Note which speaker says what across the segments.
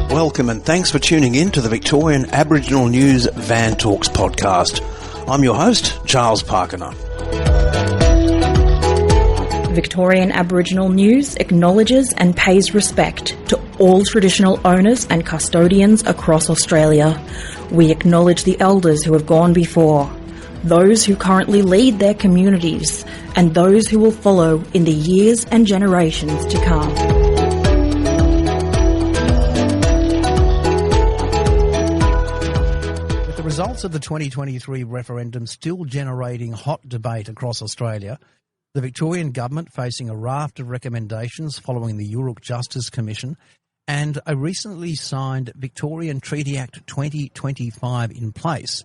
Speaker 1: Welcome and thanks for tuning in to the Victorian Aboriginal News Van Talks podcast. I'm your host, Charles Parkiner.
Speaker 2: Victorian Aboriginal News acknowledges and pays respect to all traditional owners and custodians across Australia. We acknowledge the elders who have gone before, those who currently lead their communities, and those who will follow in the years and generations to come.
Speaker 1: With the results of the 2023 referendum still generating hot debate across Australia, the Victorian government facing a raft of recommendations following the Uruk Justice Commission and a recently signed Victorian Treaty Act 2025 in place.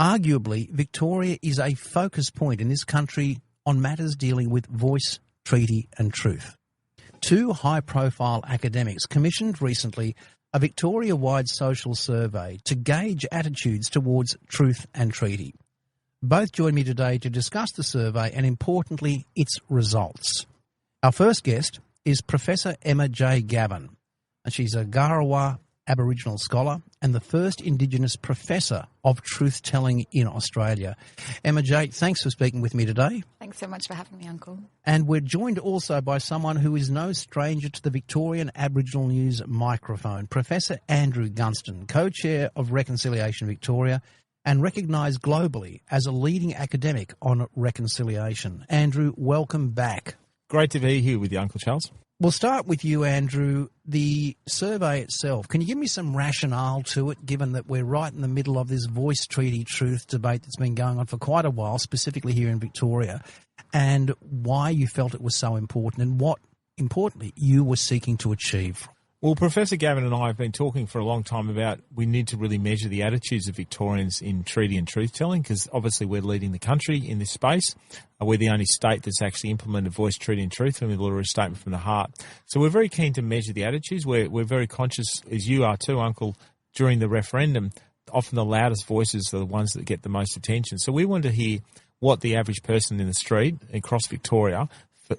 Speaker 1: Arguably, Victoria is a focus point in this country on matters dealing with voice, treaty and truth. Two high-profile academics commissioned recently a Victoria-wide social survey to gauge attitudes towards truth and treaty. Both join me today to discuss the survey and, importantly, its results. Our first guest is Professor Emma J. Gavin, and she's a Garawa Aboriginal scholar and the first Indigenous Professor of Truth-Telling in Australia. Emma J., thanks for speaking with me today.
Speaker 3: Thanks so much for having me, Uncle.
Speaker 1: And we're joined also by someone who is no stranger to the Victorian Aboriginal News microphone, Professor Andrew Gunstone, co-chair of Reconciliation Victoria and recognised globally as a leading academic on reconciliation. Andrew, welcome back.
Speaker 4: Great to be here with you, Uncle Charles.
Speaker 1: We'll start with you, Andrew. The survey itself, can you give me some rationale to it, given that we're right in the middle of this voice, treaty, truth debate that's been going on for quite a while, specifically here in Victoria, and why you felt it was so important and what, importantly, you were seeking to achieve?
Speaker 4: Well, Professor Gavin and I have been talking for a long time about we need to really measure the attitudes of Victorians in treaty and truth-telling, because obviously we're leading the country in this space. We're the only state that's actually implemented voice, treaty and truth from the Law Statement from the Heart. So we're very keen to measure the attitudes. We're very conscious, as you are too, Uncle, during the referendum, often the loudest voices are the ones that get the most attention. So we wanted to hear what the average person in the street across Victoria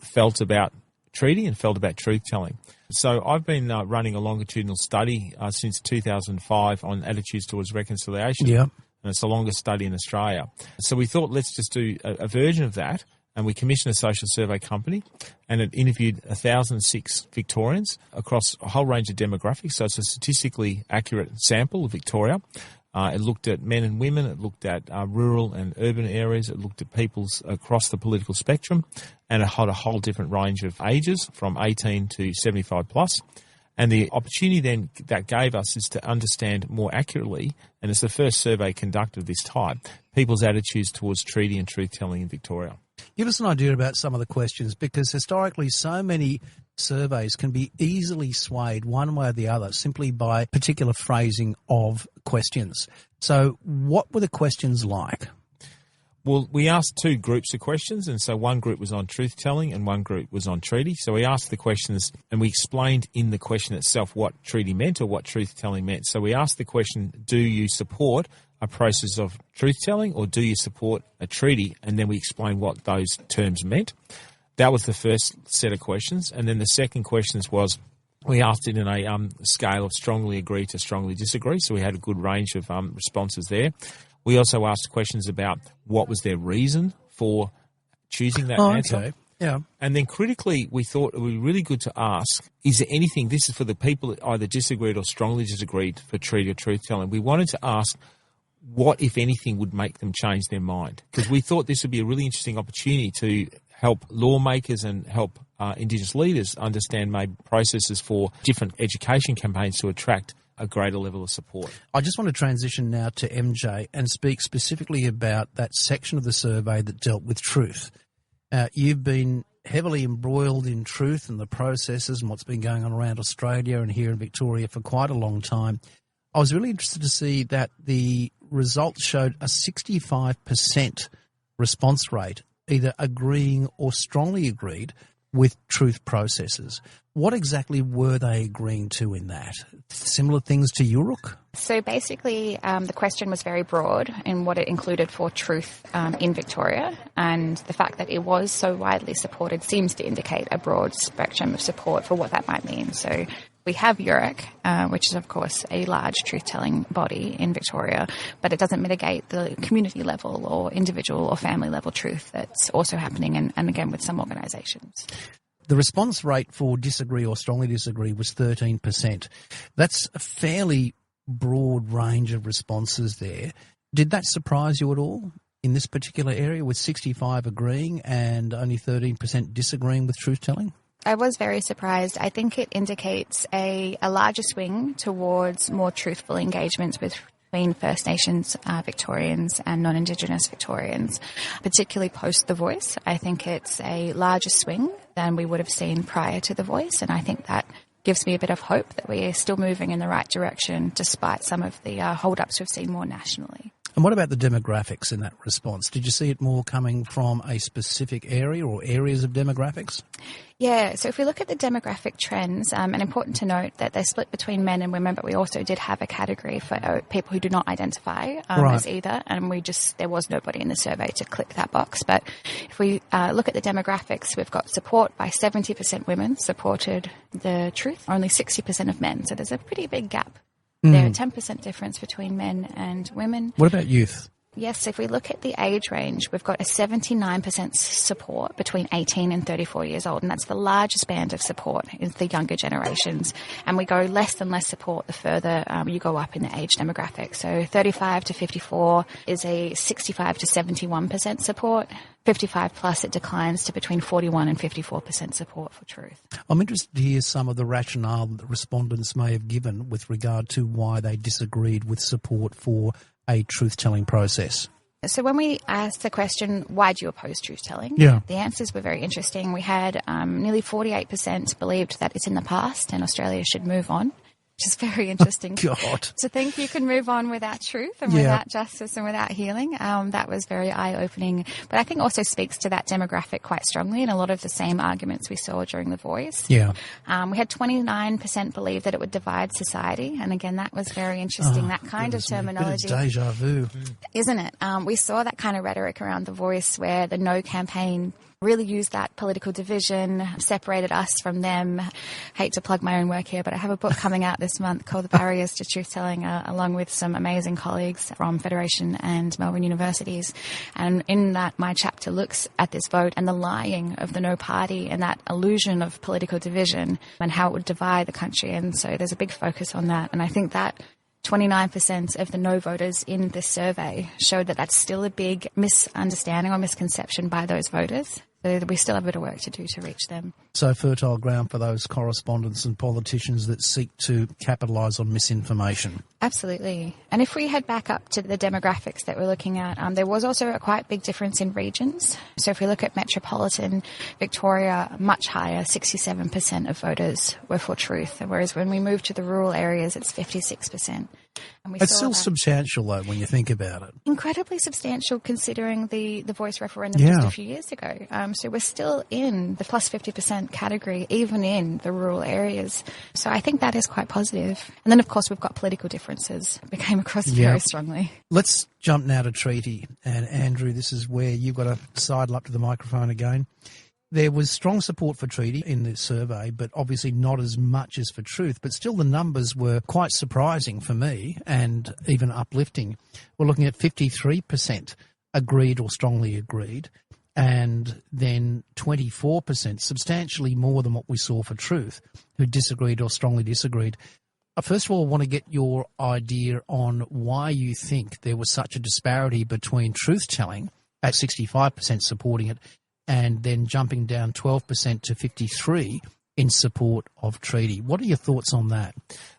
Speaker 4: felt about treaty and felt about truth-telling. So I've been running a longitudinal study since 2005 on attitudes towards reconciliation.
Speaker 1: Yeah.
Speaker 4: And it's the longest study in Australia. So we thought, let's just do a version of that. And we commissioned a social survey company, and it interviewed 1,006 Victorians across a whole range of demographics. So it's a statistically accurate sample of Victoria. It looked at men and women, it looked at rural and urban areas, it looked at peoples across the political spectrum, and it had a whole different range of ages from 18 to 75 plus. And the opportunity then that gave us is to understand more accurately, and it's the first survey conducted of this type, people's attitudes towards treaty and truth-telling in Victoria.
Speaker 1: Give us an idea about some of the questions, because historically so many surveys can be easily swayed one way or the other simply by particular phrasing of questions. So what were the questions like?
Speaker 4: Well, we asked two groups of questions, and so one group was on truth-telling and one group was on treaty. So we asked the questions and we explained in the question itself what treaty meant or what truth-telling meant. So we asked the question, do you support a process of truth-telling or do you support a treaty? And then we explained what those terms meant. That was the first set of questions. And then the second questions was, we asked it in a scale of strongly agree to strongly disagree. So we had a good range of responses there. We also asked questions about what was their reason for choosing that answer.
Speaker 1: Okay. Yeah.
Speaker 4: And then critically, we thought it would be really good to ask, is there anything, this is for the people that either disagreed or strongly disagreed for treaty or truth-telling. We wanted to ask what, if anything, would make them change their mind. Because we thought this would be a really interesting opportunity to help lawmakers and help Indigenous leaders understand maybe processes for different education campaigns to attract a greater level of support.
Speaker 1: I just want to transition now to MJ and speak specifically about that section of the survey that dealt with truth. You've been heavily embroiled in truth and the processes and what's been going on around Australia and here in Victoria for quite a long time. I was really interested to see that the results showed a 65% response rate, either agreeing or strongly agreed with truth processes. What exactly were they agreeing to in that? Similar things to URUK?
Speaker 3: So basically, the question was very broad in what it included for truth in Victoria, and the fact that it was so widely supported seems to indicate a broad spectrum of support for what that might mean. So we have URUK, which is, of course, a large truth-telling body in Victoria, but it doesn't mitigate the community level or individual or family level truth that's also happening, and again, with some organisations.
Speaker 1: The response rate for disagree or strongly disagree was 13%. That's a fairly broad range of responses there. Did that surprise you at all in this particular area, with 65 agreeing and only 13% disagreeing with truth-telling?
Speaker 3: I was very surprised. I think it indicates a larger swing towards more truthful engagements between First Nations Victorians and non-Indigenous Victorians, particularly post The Voice. I think it's a larger swing than we would have seen prior to The Voice, and I think that gives me a bit of hope that we are still moving in the right direction despite some of the hold-ups we've seen more nationally.
Speaker 1: And what about the demographics in that response? Did you see it more coming from a specific area or areas of demographics?
Speaker 3: Yeah, so if we look at the demographic trends, and important to note that they're split between men and women, but we also did have a category for people who do not identify as either, and there was nobody in the survey to click that box. But if we look at the demographics, we've got support by 70% women supported the truth, only 60% of men. So there's a pretty big gap. There are 10% difference between men and women.
Speaker 1: What about youth?
Speaker 3: Yes, if we look at the age range, we've got a 79% support between 18 and 34 years old, and that's the largest band of support in the younger generations. And we go less and less support the further you go up in the age demographic. So 35 to 54 is a 65 to 71% support. 55 plus, it declines to between 41 and 54% support for truth.
Speaker 1: I'm interested to hear some of the rationale that the respondents may have given with regard to why they disagreed with support for a truth-telling process.
Speaker 3: So when we asked the question, why do you oppose truth-telling?
Speaker 1: Yeah.
Speaker 3: The answers were very interesting. We had nearly 48% believed that it's in the past and Australia should move on, which is very interesting.
Speaker 1: God.
Speaker 3: To think you can move on without truth and without justice and without healing. That was very eye-opening. But I think also speaks to that demographic quite strongly, and a lot of the same arguments we saw during The Voice.
Speaker 1: Yeah.
Speaker 3: We had 29% believe that it would divide society. And again, that was very interesting, that kind of terminology.
Speaker 1: Bit of deja vu.
Speaker 3: Isn't it? We saw that kind of rhetoric around The Voice where the No campaign really used that political division, separated us from them. Hate to plug my own work here, but I have a book coming out this month called The Barriers to Truth-Telling, along with some amazing colleagues from Federation and Melbourne universities. And in that, my chapter looks at this vote and the lying of the No party and that illusion of political division and how it would divide the country. And so there's a big focus on that. And I think that 29% of the no voters in this survey showed that that's still a big misunderstanding or misconception by those voters. So we still have a bit of work to do to reach them.
Speaker 1: So fertile ground for those correspondents and politicians that seek to capitalise on misinformation.
Speaker 3: Absolutely. And if we head back up to the demographics that we're looking at, there was also a quite big difference in regions. So if we look at metropolitan Victoria, much higher, 67% of voters were for truth, whereas when we move to the rural areas, it's 56%. And
Speaker 1: it's still substantial, though, when you think about it.
Speaker 3: Incredibly substantial considering the Voice referendum just a few years ago. So we're still in the plus 50% category, even in the rural areas. So I think that is quite positive. And then, of course, we've got political differences that came across very strongly.
Speaker 1: Let's jump now to treaty. And, Andrew, this is where you've got to sidle up to the microphone again. There was strong support for treaty in the survey, but obviously not as much as for truth. But still the numbers were quite surprising for me and even uplifting. We're looking at 53% agreed or strongly agreed, and then 24%, substantially more than what we saw for truth, who disagreed or strongly disagreed. First of all, I want to get your idea on why you think there was such a disparity between truth-telling at 65% supporting it and then jumping down 12% to 53% in support of treaty. What are your thoughts on that?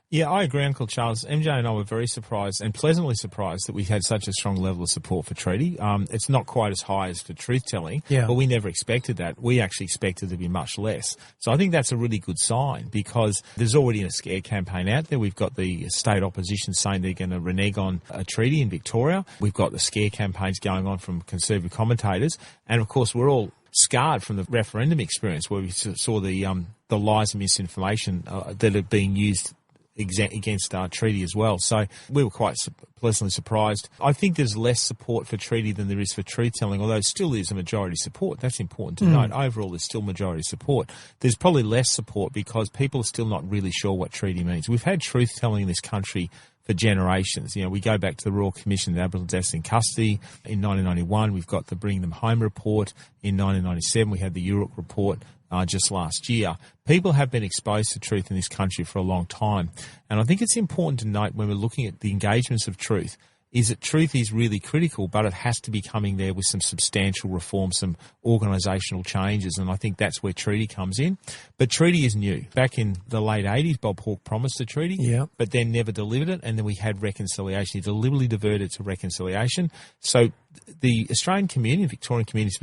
Speaker 4: Yeah, I agree, Uncle Charles. MJ and I were very surprised and pleasantly surprised that we had such a strong level of support for treaty. It's not quite as high as for truth-telling, but we never expected that. We actually expected it to be much less. So I think that's a really good sign because there's already a scare campaign out there. We've got the state opposition saying they're going to renege on a treaty in Victoria. We've got the scare campaigns going on from conservative commentators. And, of course, we're all scarred from the referendum experience, where we saw the lies and misinformation that are being used against our treaty as well. So we were quite pleasantly surprised. I think there's less support for treaty than there is for truth-telling, although it still is a majority support. That's important to note. Overall, there's still majority support. There's probably less support because people are still not really sure what treaty means. We've had truth-telling in this country for generations. You know, we go back to the Royal Commission of Aboriginal Deaths in Custody in 1991. We've got the Bring Them Home report in 1997. We had the Uruk report just last year. People have been exposed to truth in this country for a long time. And I think it's important to note when we're looking at the engagements of truth is that truth is really critical, but it has to be coming there with some substantial reform, some organisational changes, and I think that's where treaty comes in. But treaty is new. Back in the late 80s, Bob Hawke promised a treaty, but then never delivered it, and then we had reconciliation. He deliberately diverted to reconciliation. So the Australian community, Victorian community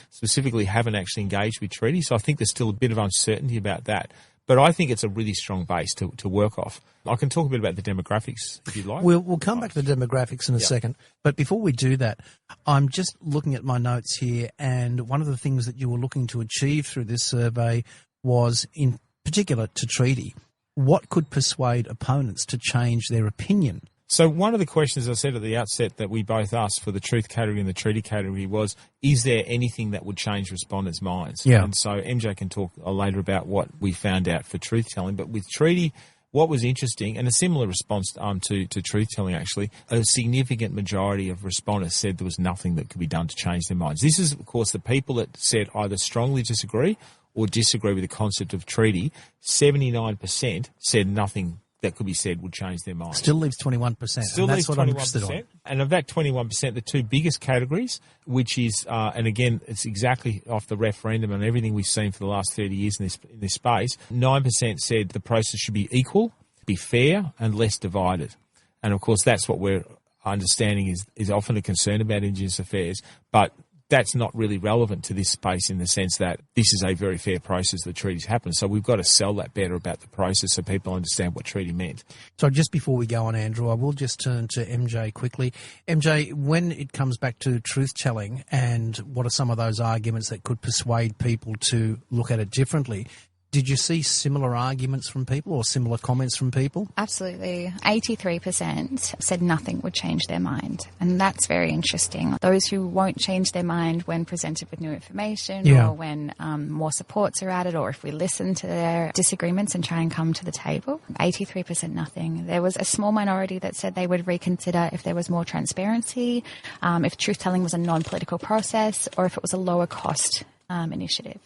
Speaker 4: specifically haven't actually engaged with treaty, so I think there's still a bit of uncertainty about that. But I think it's a really strong base to work off. I can talk a bit about the demographics if you'd like.
Speaker 1: We'll come back to the demographics in a second. But before we do that, I'm just looking at my notes here, and one of the things that you were looking to achieve through this survey was, in particular to treaty, what could persuade opponents to change their opinion?
Speaker 4: So one of the questions I said at the outset that we both asked for the truth category and the treaty category was, is there anything that would change respondents' minds?
Speaker 1: Yeah.
Speaker 4: And so MJ can talk later about what we found out for truth-telling. But with treaty, what was interesting, and a similar response to truth-telling actually, a significant majority of respondents said there was nothing that could be done to change their minds. This is, of course, the people that said either strongly disagree or disagree with the concept of treaty. 79% said nothing that could be said would change their mind.
Speaker 1: Still leaves 21%.
Speaker 4: Still leaves 21%.
Speaker 1: I'm interested on.
Speaker 4: And of that 21%, the two biggest categories, which is, and again, it's exactly off the referendum and everything we've seen for the last 30 years in this space, 9% said the process should be equal, be fair, and less divided. And of course, that's what we're understanding is often a concern about Indigenous affairs, but that's not really relevant to this space in the sense that this is a very fair process that treaties happen. So we've got to sell that better about the process so people understand what treaty meant.
Speaker 1: So just before we go on, Andrew, I will just turn to MJ quickly. MJ, when it comes back to truth-telling and what are some of those arguments that could persuade people to look at it differently, did you see similar arguments from people or similar comments from people?
Speaker 3: Absolutely. 83% said nothing would change their mind. And that's very interesting. Those who won't change their mind when presented with new information or when more supports are added, or if we listen to their disagreements and try and come to the table, 83% nothing. There was a small minority that said they would reconsider if there was more transparency, if truth-telling was a non-political process, or if it was a lower cost initiative.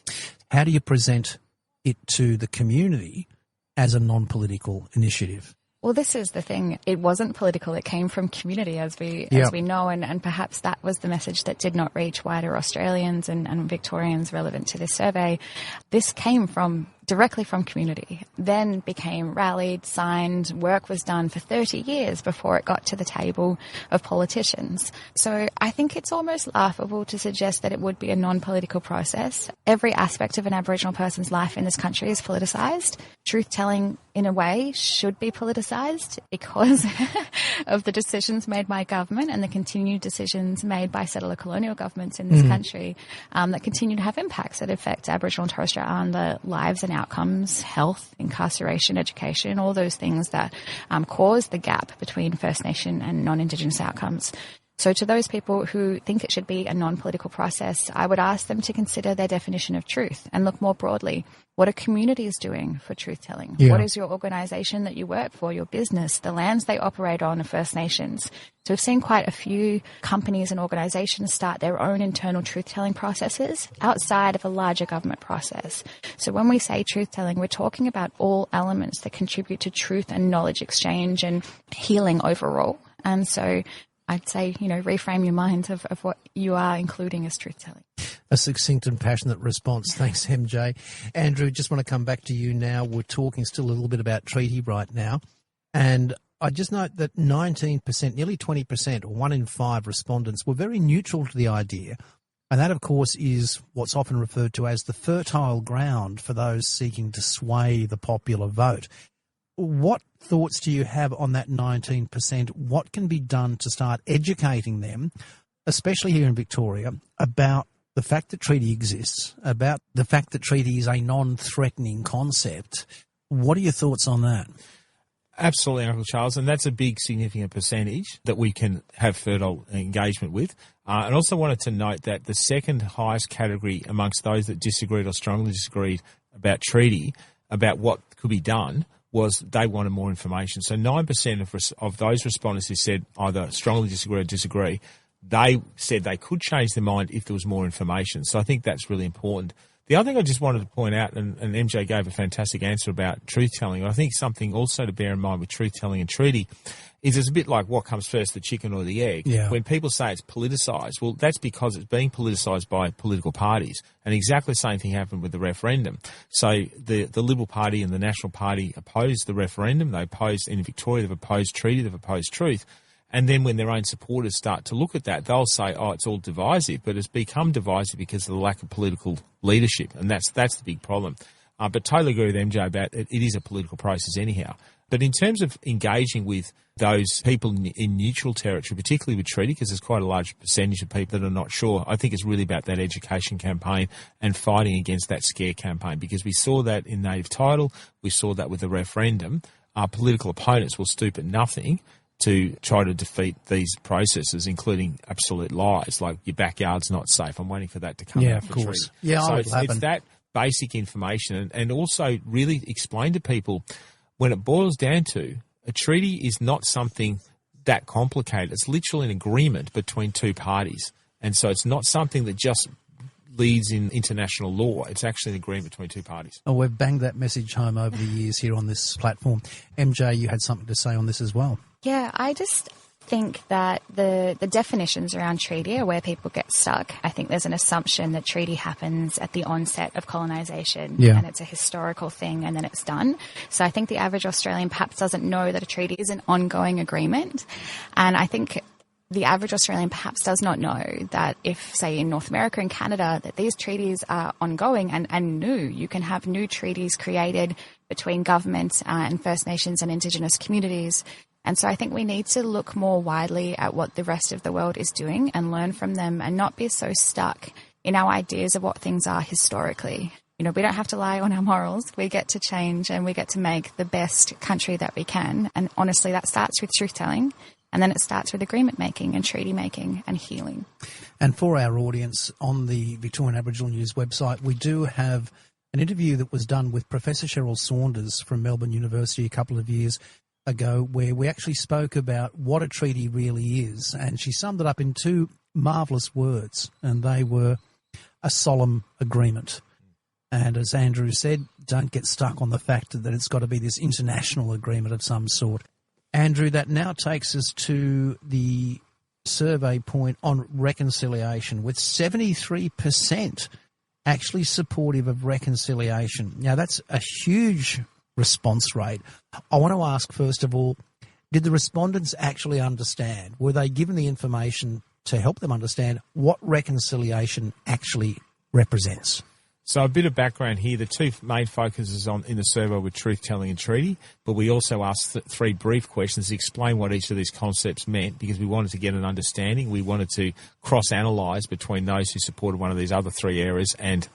Speaker 1: How do you present it to the community as a non-political initiative?
Speaker 3: Well, this is the thing. It wasn't political. It came from community, as we know, and perhaps that was the message that did not reach wider Australians and Victorians relevant to this survey. This came directly from community, then became rallied, signed, work was done for 30 years before it got to the table of politicians. So I think it's almost laughable to suggest that it would be a non-political process. Every aspect of an Aboriginal person's life in this country is politicised. Truth-telling, in a way, should be politicised because of the decisions made by government and the continued decisions made by settler colonial governments in this country that continue to have impacts that affect Aboriginal and Torres Strait Islander lives and outcomes, health, incarceration, education, all those things that cause the gap between First Nation and non-Indigenous outcomes. So to those people who think it should be a non-political process, I would ask them to consider their definition of truth and look more broadly. What are communities doing for truth-telling?
Speaker 1: Yeah.
Speaker 3: What is your organisation that you work for, your business, the lands they operate on are First Nations? So we've seen quite a few companies and organisations start their own internal truth-telling processes outside of a larger government process. So when we say truth-telling, we're talking about all elements that contribute to truth and knowledge exchange and healing overall. And so I'd say, reframe your mind of what you are including as truth-telling.
Speaker 1: A succinct and passionate response. Thanks, MJ. Andrew, just want to come back to you now. We're talking still a little bit about treaty right now. And I just note that 19%, nearly 20%, or 1 in 5 respondents were very neutral to the idea. And that, of course, is what's often referred to as the fertile ground for those seeking to sway the popular vote. What thoughts do you have on that 19%? What can be done to start educating them, especially here in Victoria, about the fact that treaty exists, about the fact that treaty is a non-threatening concept. What are your thoughts on that?
Speaker 4: Absolutely, Uncle Charles, and that's a big significant percentage that we can have fertile engagement with. And also wanted to note that the second highest category amongst those that disagreed or strongly disagreed about treaty, about what could be done, was they wanted more information. So 9% of those respondents who said either strongly disagree or disagree, they said they could change their mind if there was more information. So I think that's really important. The other thing I just wanted to point out, and MJ gave a fantastic answer about truth-telling, I think something also to bear in mind with truth-telling and treaty is it's a bit like what comes first, the chicken or the egg.
Speaker 1: Yeah.
Speaker 4: When people say it's politicised, well, that's because it's being politicised by political parties. And exactly the same thing happened with the referendum. So the Liberal Party and the National Party opposed the referendum. They opposed, in Victoria, they've opposed treaty, they've opposed truth. And then when their own supporters start to look at that, they'll say, oh, it's all divisive. But it's become divisive because of the lack of political leadership. And that's the big problem. But totally agree with MJ about it. It is a political process anyhow. But in terms of engaging with those people in neutral territory, particularly with treaty, because there's quite a large percentage of people that are not sure, I think it's really about that education campaign and fighting against that scare campaign. Because we saw that in native title. We saw that with the referendum. Our political opponents will stoop at nothing to try to defeat these processes, including absolute lies like your backyard's not safe. I'm waiting for that to come out for treaty.
Speaker 1: Yeah,
Speaker 4: so it's that basic information and also really explain to people when it boils down to a treaty is not something that complicated. It's literally an agreement between two parties. And so it's not something that just leads in international law. It's actually an agreement between two parties.
Speaker 1: Oh, we've banged that message home over the years here on this platform. MJ, you had something to say on this as well.
Speaker 3: Yeah, I just think that the definitions around treaty are where people get stuck. I think there's an assumption that treaty happens at the onset of colonisation and it's a historical thing and then it's done. So I think the average Australian perhaps doesn't know that a treaty is an ongoing agreement. And I think the average Australian perhaps does not know that if, say, in North America and Canada, that these treaties are ongoing and new. You can have new treaties created between government and First Nations and Indigenous communities. And so I think we need to look more widely at what the rest of the world is doing and learn from them and not be so stuck in our ideas of what things are historically. You know, we don't have to lie on our morals. We get to change and we get to make the best country that we can. And honestly, that starts with truth-telling. And then it starts with agreement making and treaty making and healing.
Speaker 1: And for our audience on the Victorian Aboriginal News website, we do have an interview that was done with Professor Cheryl Saunders from Melbourne University a couple of years ago where we actually spoke about what a treaty really is. And she summed it up in two marvellous words, and they were a solemn agreement. And as Andrew said, don't get stuck on the fact that it's got to be this international agreement of some sort. Andrew, that now takes us to the survey point on reconciliation, with 73% actually supportive of reconciliation. Now, that's a huge response rate. I want to ask, first of all, did the respondents actually understand? Were they given the information to help them understand what reconciliation actually represents?
Speaker 4: So a bit of background here. The two main focuses in the survey were truth-telling and treaty, but we also asked three brief questions to explain what each of these concepts meant because we wanted to get an understanding. We wanted to cross-analyse between those who supported one of these other three areas and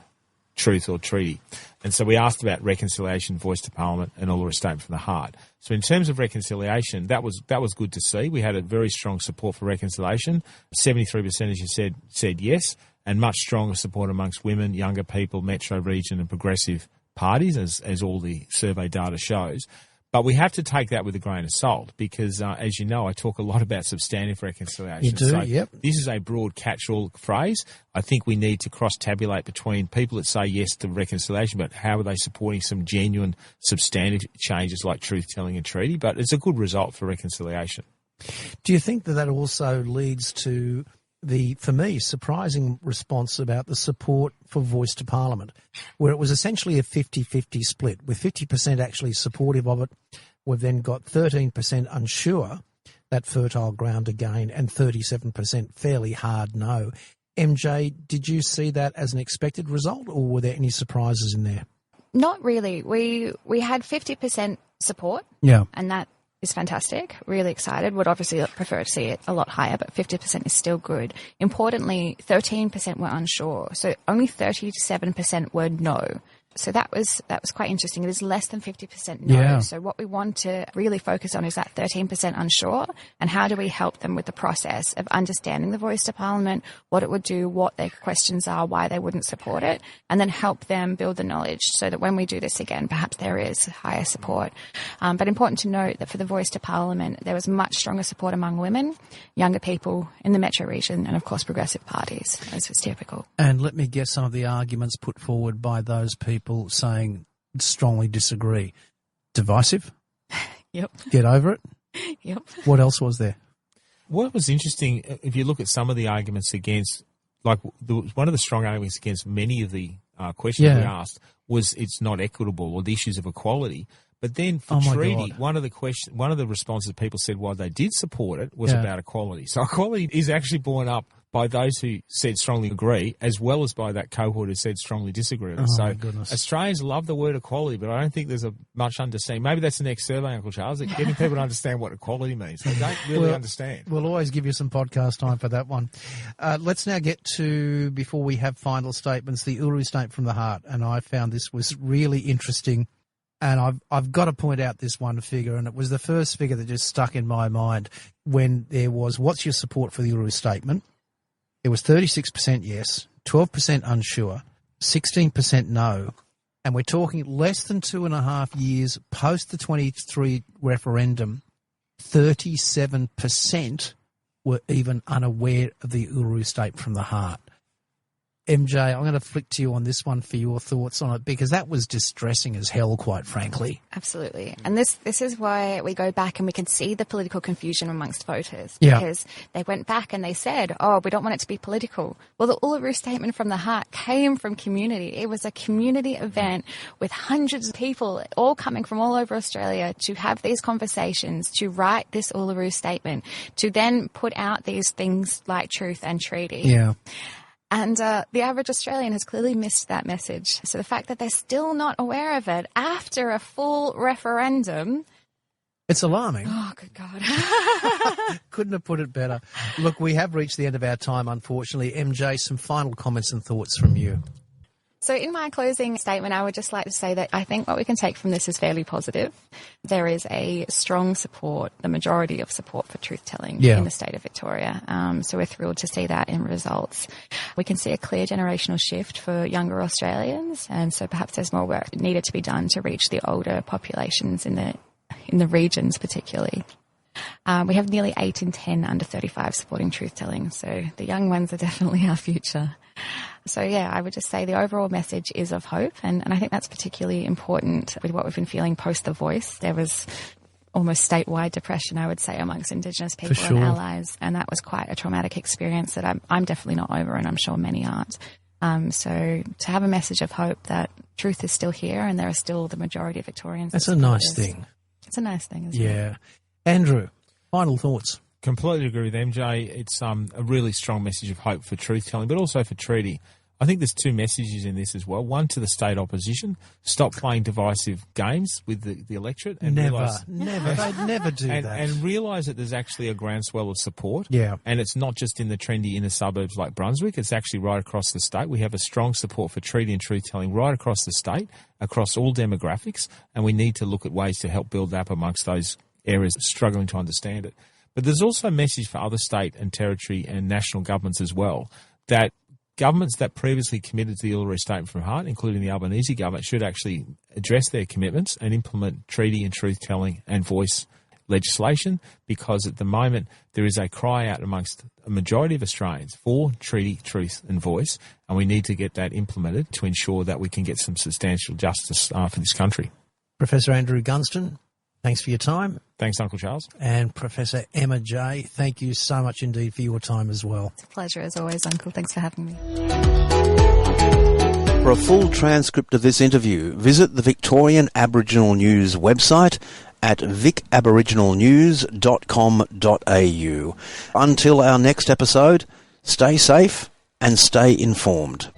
Speaker 4: truth or treaty. And so we asked about reconciliation, voice to parliament, and all the statement from the heart. So in terms of reconciliation, that was good to see. We had a very strong support for reconciliation. 73%, as you said yes, and much stronger support amongst women, younger people, metro region and progressive parties, as all the survey data shows. But we have to take that with a grain of salt because, as you know, I talk a lot about substantive reconciliation.
Speaker 1: You do,
Speaker 4: so
Speaker 1: yep.
Speaker 4: This is a broad catch-all phrase. I think we need to cross-tabulate between people that say yes to reconciliation, but how are they supporting some genuine substantive changes like truth-telling and treaty? But it's a good result for reconciliation.
Speaker 1: Do you think that also leads to the, for me, surprising response about the support for voice to parliament, where it was essentially a 50-50 split, with 50% actually supportive of it? We've then got 13% unsure, that fertile ground again, and 37% fairly hard no. MJ, did you see that as an expected result, or were there any surprises in there?
Speaker 3: Not really. We had 50% support.
Speaker 1: Yeah.
Speaker 3: And that is fantastic. Really excited. Would obviously prefer to see it a lot higher, but 50% is still good. Importantly, 13% were unsure. So only 37% were no. So that was quite interesting. It is less than 50% no.
Speaker 1: Yeah.
Speaker 3: So what we want to really focus on is that 13% unsure, and how do we help them with the process of understanding the voice to Parliament, what it would do, what their questions are, why they wouldn't support it, and then help them build the knowledge so that when we do this again, perhaps there is higher support. But important to note that for the voice to Parliament, there was much stronger support among women, younger people in the metro region, and of course progressive parties, as was typical.
Speaker 1: And let me guess some of the arguments put forward by those people saying strongly disagree. Divisive?
Speaker 3: Yep.
Speaker 1: Get over it?
Speaker 3: Yep.
Speaker 1: What else was there?
Speaker 4: What was interesting, if you look at some of the arguments against, like one of the strong arguments against many of the questions we asked was it's not equitable, or the issues of equality. But then for treaty, one of the responses people said why they did support it was about equality. So equality is actually borne up by those who said strongly agree, as well as by that cohort who said strongly disagree with it. So Australians love the word equality, but I don't think there's a much understanding. Maybe that's the next survey, Uncle Charles, that getting people to understand what equality means. They don't really understand.
Speaker 1: We'll always give you some podcast time for that one. Let's now get to, before we have final statements, the Uluru Statement from the Heart. And I found this was really interesting. And I've got to point out this one figure, and it was the first figure that just stuck in my mind when there was, what's your support for the Uluru Statement? It was 36% yes, 12% unsure, 16% no, and we're talking less than 2.5 years post the 23 referendum, 37% were even unaware of the Uluru Statement from the Heart. MJ, I'm going to flick to you on this one for your thoughts on it, because that was distressing as hell, quite frankly.
Speaker 3: Absolutely. And this is why we go back and we can see the political confusion amongst voters.
Speaker 1: Yeah.
Speaker 3: Because they went back and they said, oh, we don't want it to be political. Well, the Uluru Statement from the Heart came from community. It was a community event with hundreds of people all coming from all over Australia to have these conversations, to write this Uluru Statement, to then put out these things like truth and treaty.
Speaker 1: Yeah.
Speaker 3: And the average Australian has clearly missed that message. So the fact that they're still not aware of it after a full referendum...
Speaker 1: It's alarming.
Speaker 3: Oh, good God.
Speaker 1: Couldn't have put it better. Look, we have reached the end of our time, unfortunately. MJ, some final comments and thoughts from you.
Speaker 3: So in my closing statement, I would just like to say that I think what we can take from this is fairly positive. There is a strong support, the majority of support for truth-telling in the state of Victoria. So we're thrilled to see that in results. We can see a clear generational shift for younger Australians, and so perhaps there's more work needed to be done to reach the older populations in the regions particularly. We have nearly 8 in 10 under 35 supporting truth-telling, so the young ones are definitely our future. So, yeah, I would just say the overall message is of hope, and I think that's particularly important with what we've been feeling post The Voice. There was almost statewide depression, I would say, amongst Indigenous people and allies, and that was quite a traumatic experience that I'm definitely not over, and I'm sure many aren't. So to have a message of hope that truth is still here and there are still the majority of Victorians.
Speaker 1: That's a nice thing.
Speaker 3: It's a nice thing, isn't it?
Speaker 1: Yeah. Andrew, final thoughts.
Speaker 4: Completely agree with MJ. It's a really strong message of hope for truth-telling, but also for treaty. I think there's two messages in this as well. One to the state opposition: stop playing divisive games with the electorate. And
Speaker 1: Never. They'd never do that.
Speaker 4: And realise that there's actually a groundswell of support.
Speaker 1: Yeah.
Speaker 4: And it's not just in the trendy inner suburbs like Brunswick. It's actually right across the state. We have a strong support for treaty and truth-telling right across the state, across all demographics, and we need to look at ways to help build up amongst those areas struggling to understand it. But there's also a message for other state and territory and national governments as well, that governments that previously committed to the Uluru Statement from Heart, including the Albanese government, should actually address their commitments and implement treaty and truth-telling and voice legislation, because at the moment there is a cry out amongst a majority of Australians for treaty, truth and voice, and we need to get that implemented to ensure that we can get some substantial justice for this country.
Speaker 1: Professor Andrew Gunstone, thanks for your time.
Speaker 4: Thanks, Uncle Charles.
Speaker 1: And Professor Emma J., thank you so much indeed for your time as well.
Speaker 3: It's a pleasure as always, Uncle. Thanks for having me.
Speaker 5: For a full transcript of this interview, visit the Victorian Aboriginal News website at vicaboriginalnews.com.au. Until our next episode, stay safe and stay informed.